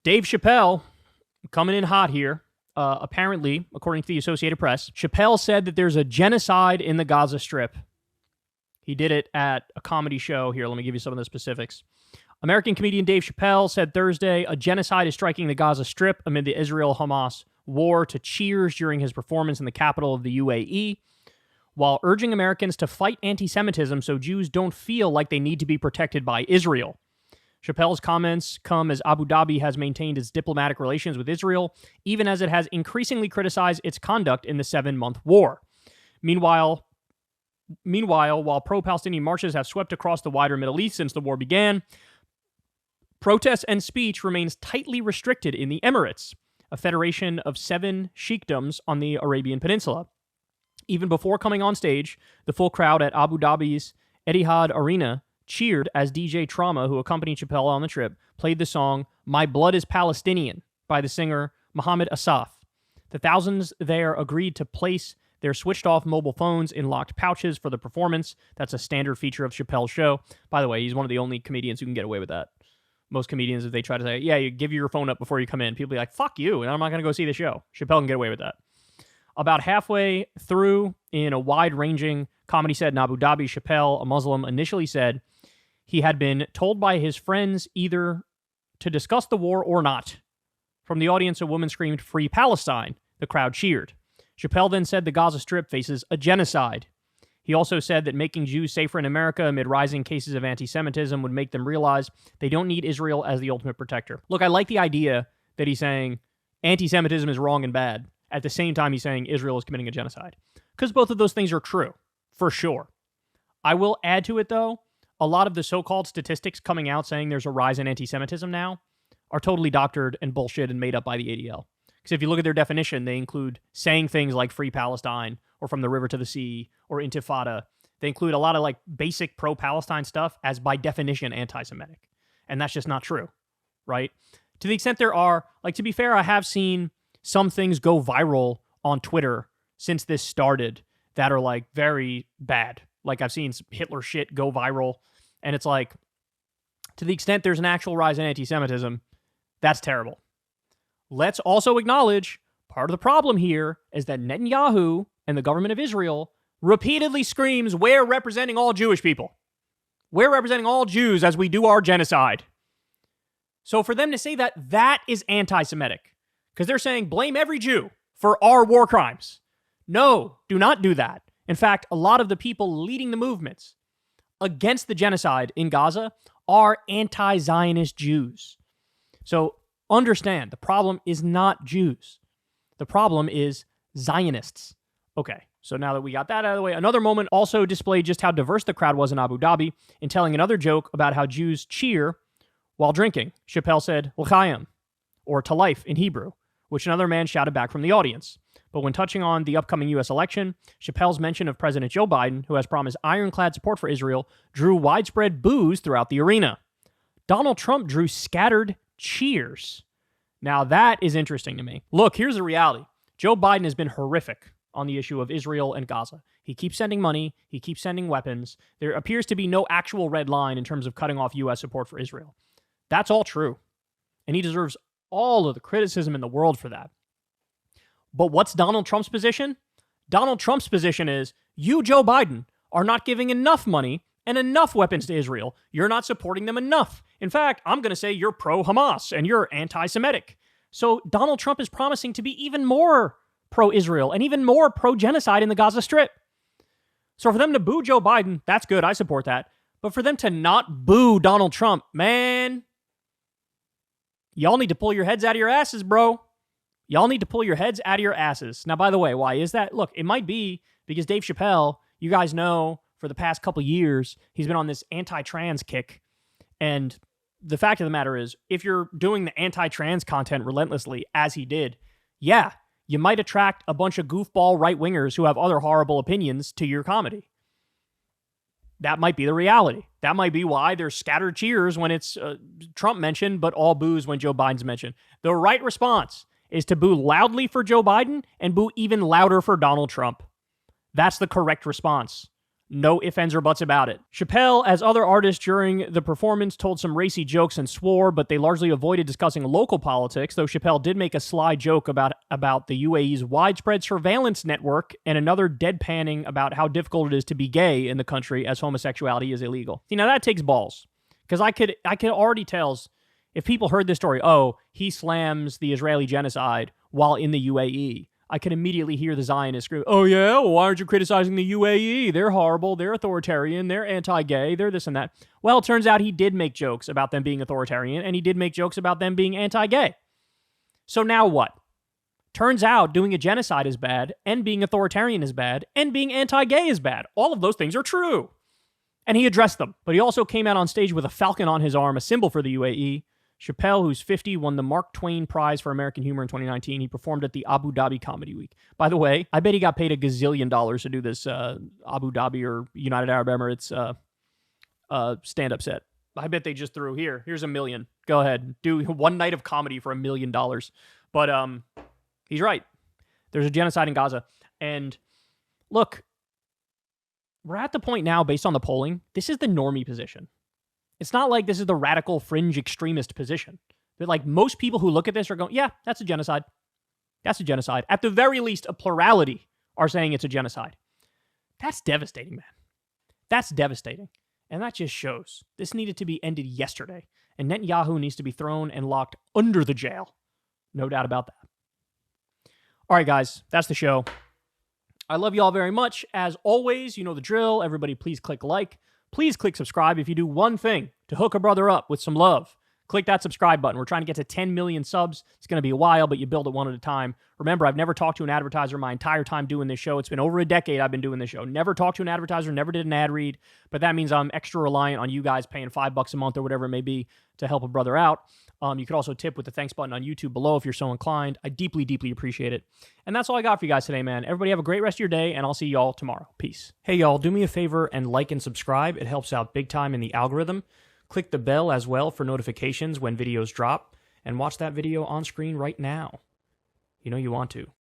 Dave Chappelle coming in hot here. Apparently, according to the Associated Press, Chappelle said that there's a genocide in the Gaza Strip. He did it at a comedy show. Here, let me give you some of the specifics. American comedian Dave Chappelle said Thursday a genocide is striking the Gaza Strip amid the Israel-Hamas war to cheers during his performance in the capital of the UAE, while urging Americans to fight anti-Semitism so Jews don't feel like they need to be protected by Israel. Chappelle's comments come as Abu Dhabi has maintained its diplomatic relations with Israel, even as it has increasingly criticized its conduct in the 7-month war. Meanwhile, while pro-Palestinian marches have swept across the wider Middle East since the war began, protest and speech remains tightly restricted in the Emirates, a federation of 7 sheikdoms on the Arabian Peninsula. Even before coming on stage, the full crowd at Abu Dhabi's Etihad Arena cheered as DJ Trauma, who accompanied Chappelle on the trip, played the song My Blood is Palestinian by the singer Mohammed Asaf. The thousands there agreed to place their switched-off mobile phones in locked pouches for the performance. That's a standard feature of Chappelle's show. By the way, he's one of the only comedians who can get away with that. Most comedians, if they try to say, yeah, you give your phone up before you come in, people be like, fuck you, and I'm not going to go see the show. Chappelle can get away with that. About halfway through, in a wide-ranging comedy set in Abu Dhabi, Chappelle, a Muslim, initially said he had been told by his friends either to discuss the war or not. From the audience, a woman screamed, "Free Palestine." The crowd cheered. Chappelle then said the Gaza Strip faces a genocide. He also said that making Jews safer in America amid rising cases of anti-Semitism would make them realize they don't need Israel as the ultimate protector. Look, I like the idea that he's saying anti-Semitism is wrong and bad. At the same time, he's saying Israel is committing a genocide. Because both of those things are true, for sure. I will add to it, though, a lot of the so-called statistics coming out saying there's a rise in anti-Semitism now are totally doctored and bullshit and made up by the ADL. Because if you look at their definition, they include saying things like Free Palestine or From the River to the Sea or Intifada. They include a lot of like basic pro-Palestine stuff as by definition anti-Semitic. And that's just not true, right? To the extent there are, like, to be fair, I have seen some things go viral on Twitter since this started that are like very bad. Like I've seen some Hitler shit go viral, and it's like, to the extent there's an actual rise in anti-Semitism, that's terrible. Let's also acknowledge part of the problem here is that Netanyahu and the government of Israel repeatedly screams, we're representing all Jewish people. We're representing all Jews as we do our genocide. So for them to say that, that is anti-Semitic. Because they're saying, blame every Jew for our war crimes. No, do not do that. In fact, a lot of the people leading the movements against the genocide in Gaza are anti-Zionist Jews. So understand, the problem is not Jews. The problem is Zionists. Okay, so now that we got that out of the way, another moment also displayed just how diverse the crowd was in Abu Dhabi in telling another joke about how Jews cheer while drinking. Chappelle said, L'chaim, or to life in Hebrew, which another man shouted back from the audience. But when touching on the upcoming U.S. election, Chappelle's mention of President Joe Biden, who has promised ironclad support for Israel, drew widespread boos throughout the arena. Donald Trump drew scattered cheers. Now that is interesting to me. Look, here's the reality. Joe Biden has been horrific on the issue of Israel and Gaza. He keeps sending money. He keeps sending weapons. There appears to be no actual red line in terms of cutting off U.S. support for Israel. That's all true. And he deserves all of the criticism in the world for that. But what's Donald Trump's position? Donald Trump's position is, you, Joe Biden, are not giving enough money and enough weapons to Israel. You're not supporting them enough. In fact, I'm going to say you're pro-Hamas and you're anti-Semitic. So Donald Trump is promising to be even more pro-Israel and even more pro-genocide in the Gaza Strip. So for them to boo Joe Biden, that's good. I support that. But for them to not boo Donald Trump, man, y'all need to pull your heads out of your asses, bro. Y'all need to pull your heads out of your asses. Now, by the way, why is that? Look, it might be because Dave Chappelle, you guys know, for the past couple years, he's been on this anti-trans kick. And the fact of the matter is, if you're doing the anti-trans content relentlessly, as he did, yeah, you might attract a bunch of goofball right-wingers who have other horrible opinions to your comedy. That might be the reality. That might be why there's scattered cheers when it's Trump mentioned, but all boos when Joe Biden's mentioned. The right response is to boo loudly for Joe Biden and boo even louder for Donald Trump. That's the correct response. No ifs, ands, or buts about it. Chappelle, as other artists during the performance, told some racy jokes and swore, but they largely avoided discussing local politics, though Chappelle did make a sly joke about the UAE's widespread surveillance network and another deadpanning about how difficult it is to be gay in the country as homosexuality is illegal. See, now that takes balls. Because I could already tell if people heard this story, oh, he slams the Israeli genocide while in the UAE. I could immediately hear the Zionists scream, oh yeah, well, why aren't you criticizing the UAE? They're horrible, they're authoritarian, they're anti-gay, they're this and that. Well, it turns out he did make jokes about them being authoritarian, and he did make jokes about them being anti-gay. So now what? Turns out doing a genocide is bad, and being authoritarian is bad, and being anti-gay is bad. All of those things are true. And he addressed them, but he also came out on stage with a falcon on his arm, a symbol for the UAE. Chappelle, who's 50, won the Mark Twain Prize for American Humor in 2019. He performed at the Abu Dhabi Comedy Week. By the way, I bet he got paid $1 gazillion to do this Abu Dhabi or United Arab Emirates stand-up set. I bet they just threw, here's $1 million. Go ahead, do one night of comedy for $1 million. But he's right. There's a genocide in Gaza. And look, we're at the point now, based on the polling, this is the normie position. It's not like this is the radical fringe extremist position. But like most people who look at this are going, yeah, that's a genocide. That's a genocide. At the very least, a plurality are saying it's a genocide. That's devastating, man. That's devastating. And that just shows this needed to be ended yesterday. And Netanyahu needs to be thrown and locked under the jail. No doubt about that. All right, guys, that's the show. I love you all very much. As always, you know the drill. Everybody, please click like. Please click subscribe if you do one thing to hook a brother up with some love. Click that subscribe button. We're trying to get to 10 million subs. It's going to be a while, but you build it one at a time. Remember, I've never talked to an advertiser my entire time doing this show. It's been over a decade I've been doing this show. Never talked to an advertiser, never did an ad read, but that means I'm extra reliant on you guys paying $5 a month or whatever it may be to help a brother out. You could also tip with the thanks button on YouTube below if you're so inclined. I deeply, deeply appreciate it. And that's all I got for you guys today, man. Everybody have a great rest of your day, and I'll see y'all tomorrow. Peace. Hey, y'all, do me a favor and like and subscribe. It helps out big time in the algorithm. Click the bell as well for notifications when videos drop, and watch that video on screen right now. You know you want to.